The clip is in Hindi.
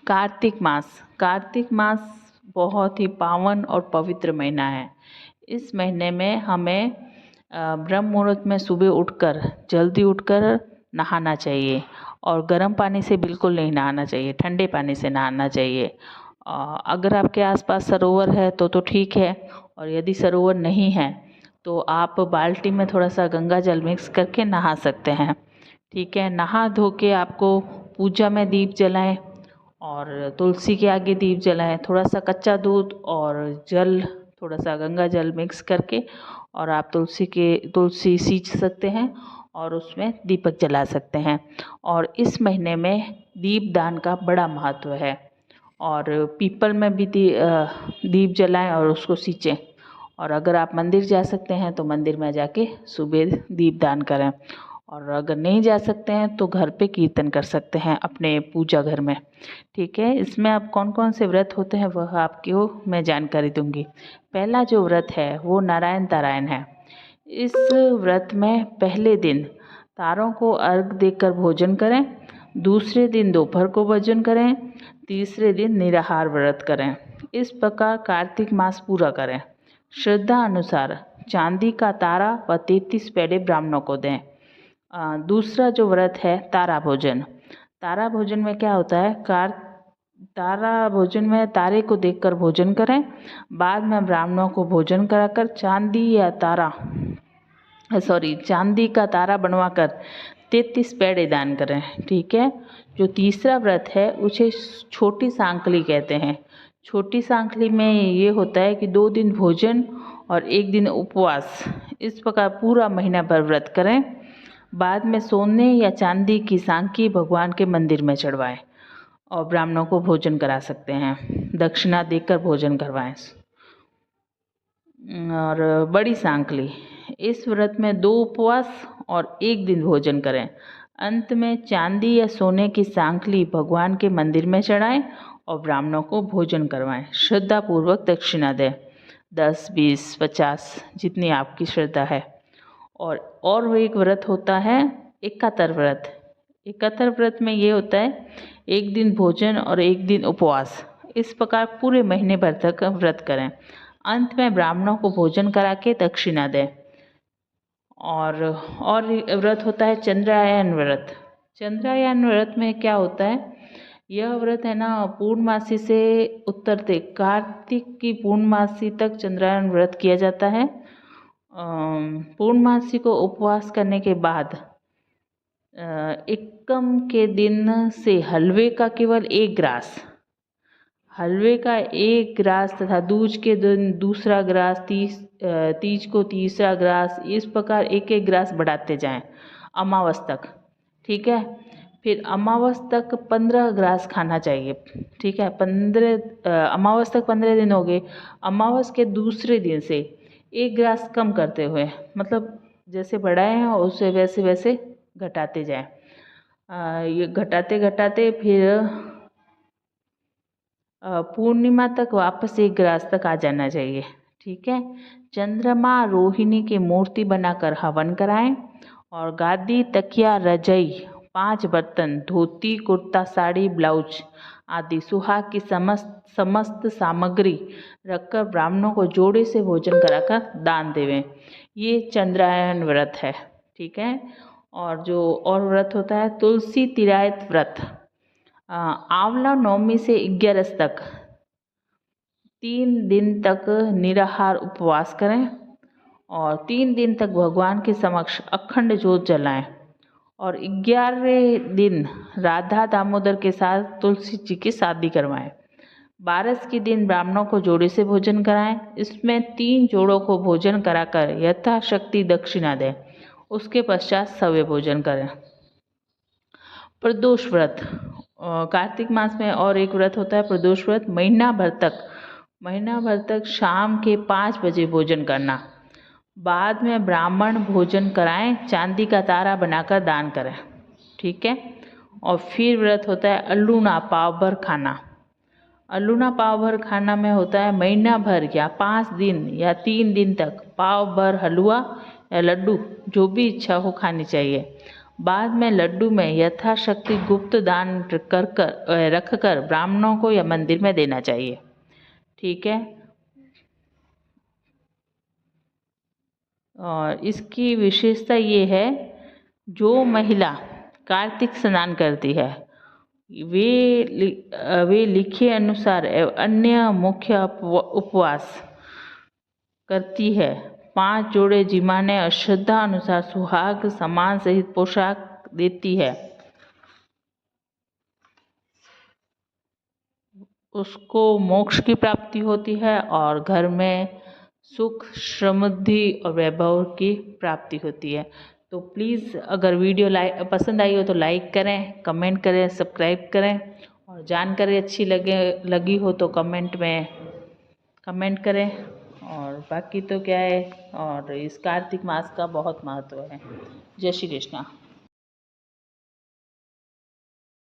कार्तिक मास बहुत ही पावन और पवित्र महीना है। इस महीने में हमें ब्रह्म मुहूर्त में सुबह उठकर जल्दी उठकर नहाना चाहिए और गर्म पानी से बिल्कुल नहीं नहाना चाहिए, ठंडे पानी से नहाना चाहिए। अगर आपके आसपास सरोवर है तो ठीक है, और यदि सरोवर नहीं है तो आप बाल्टी में थोड़ा सा गंगा जल मिक्स करके नहा सकते हैं। ठीक है, नहा धो के आपको पूजा में दीप जलाएं और तुलसी के आगे दीप जलाएं। थोड़ा सा कच्चा दूध और जल, थोड़ा सा गंगा जल मिक्स करके और आप तुलसी सींच सकते हैं और उसमें दीपक जला सकते हैं। और इस महीने में दीप दान का बड़ा महत्व है और पीपल में भी दीप जलाएं और उसको सींचें। और अगर आप मंदिर जा सकते हैं तो मंदिर में जाके सुबह दीप दान करें, और अगर नहीं जा सकते हैं तो घर पे कीर्तन कर सकते हैं अपने पूजा घर में। ठीक है, इसमें अब कौन कौन से व्रत होते हैं वह आपको मैं जानकारी दूंगी। पहला जो व्रत है वो नारायण तारायण है। इस व्रत में पहले दिन तारों को अर्घ देकर भोजन करें, दूसरे दिन दोपहर को भोजन करें, तीसरे दिन निराहार व्रत करें। इस प्रकार कार्तिक मास पूरा करें। श्रद्धा अनुसार चांदी का तारा व 33 पेड़े ब्राह्मणों को दें। दूसरा जो व्रत है तारा भोजन। तारा भोजन में क्या होता है, तारा भोजन में तारे को देखकर भोजन करें, बाद में ब्राह्मणों को भोजन कराकर चांदी का तारा बनवाकर 33 पेड़े दान करें। ठीक है, जो तीसरा व्रत है उसे छोटी सांकली कहते हैं। छोटी सांकली में ये होता है कि 2 दिन भोजन और 1 दिन उपवास, इस प्रकार पूरा महीना भर व्रत करें। बाद में सोने या चांदी की सांकी भगवान के मंदिर में चढ़वाएं और ब्राह्मणों को भोजन करा सकते हैं, दक्षिणा देकर भोजन करवाएं। और बड़ी सांकली, इस व्रत में 2 उपवास और 1 दिन भोजन करें। अंत में चांदी या सोने की सांकली भगवान के मंदिर में चढ़ाएं और ब्राह्मणों को भोजन करवाएं। श्रद्धा पूर्वक दक्षिणा दें, 10, 20, 50 जितनी आपकी श्रद्धा है। और वो एक व्रत होता है एकातर व्रत। एकातर व्रत में ये होता है 1 दिन भोजन और 1 दिन उपवास, इस प्रकार पूरे महीने भर तक व्रत करें। अंत में ब्राह्मणों को भोजन करा के दक्षिणा दें। और व्रत होता है चंद्रायन व्रत। चंद्रायन व्रत में क्या होता है, यह व्रत है ना पूर्णमासी से उत्तरते कार्तिक की पूर्णमासी तक चंद्रायन व्रत किया जाता है। पूर्णमासी को उपवास करने के बाद एकम के दिन से हलवे का केवल 1 ग्रास, हलवे का 1 ग्रास तथा दूज के दिन दूसरा ग्रास, तीज को तीसरा ग्रास, इस प्रकार 1-1 ग्रास बढ़ाते जाएं अमावस तक। ठीक है, फिर अमावस तक 15 ग्रास खाना चाहिए। ठीक है, 15 अमावस तक 15 दिन हो गए। अमावस के दूसरे दिन से 1 ग्रास कम करते हुए, मतलब जैसे बढ़ाए हैं उसे वैसे वैसे घटाते जाएं। ये घटाते घटाते फिर पूर्णिमा तक वापस 1 ग्रास तक आ जाना चाहिए। ठीक है, चंद्रमा रोहिणी की मूर्ति बनाकर हवन कराएं और गादी, तकिया, रजाई, 5 बर्तन, धोती, कुर्ता, साड़ी, ब्लाउज आदि सुहाग की समस्त सामग्री रखकर ब्राह्मणों को जोड़े से भोजन कराकर दान देवें। ये चंद्रायन व्रत है। ठीक है, और व्रत होता है तुलसी तिरायत व्रत। आंवला नवमी से 11 तक 3 दिन तक निराहार उपवास करें और 3 दिन तक भगवान के समक्ष अखंड ज्योत जलाएं और 11वें दिन राधा दामोदर के साथ तुलसी जी की शादी करवाएं। 12 के दिन ब्राह्मणों को जोड़े से भोजन कराएं। इसमें 3 जोड़ों को भोजन कराकर यथाशक्ति दक्षिणा दें। उसके पश्चात सवे भोजन करें। प्रदोष व्रत, कार्तिक मास में और एक व्रत होता है प्रदोष व्रत। महीना भर तक शाम के 5 बजे भोजन करना, बाद में ब्राह्मण भोजन कराएं, चांदी का तारा बनाकर दान करें। ठीक है, और फिर व्रत होता है अल्लूना पाव भर खाना। अल्लूना पाव भर खाना में होता है महीना भर या 5 दिन या 3 दिन तक पाव भर हलवा या लड्डू जो भी इच्छा हो खानी चाहिए। बाद में लड्डू में यथाशक्ति गुप्त दान रखकर ब्राह्मणों को या मंदिर में देना चाहिए। ठीक है। और इसकी विशेषता ये है, जो महिला कार्तिक स्नान करती है वे लिखे अनुसार अन्य मुख्य उपवास करती है, 5 जोड़े जिमाने अश्रद्धा अनुसार सुहाग सामान सहित पोशाक देती है, उसको मोक्ष की प्राप्ति होती है और घर में सुख समृद्धि और वैभव की प्राप्ति होती है। तो प्लीज़ अगर वीडियो पसंद आई हो तो लाइक करें, कमेंट करें, सब्सक्राइब करें और जानकारी अच्छी लगी हो तो कमेंट में कमेंट करें। और बाकी तो क्या है, और इस कार्तिक मास का बहुत महत्व है। जय श्री कृष्णा।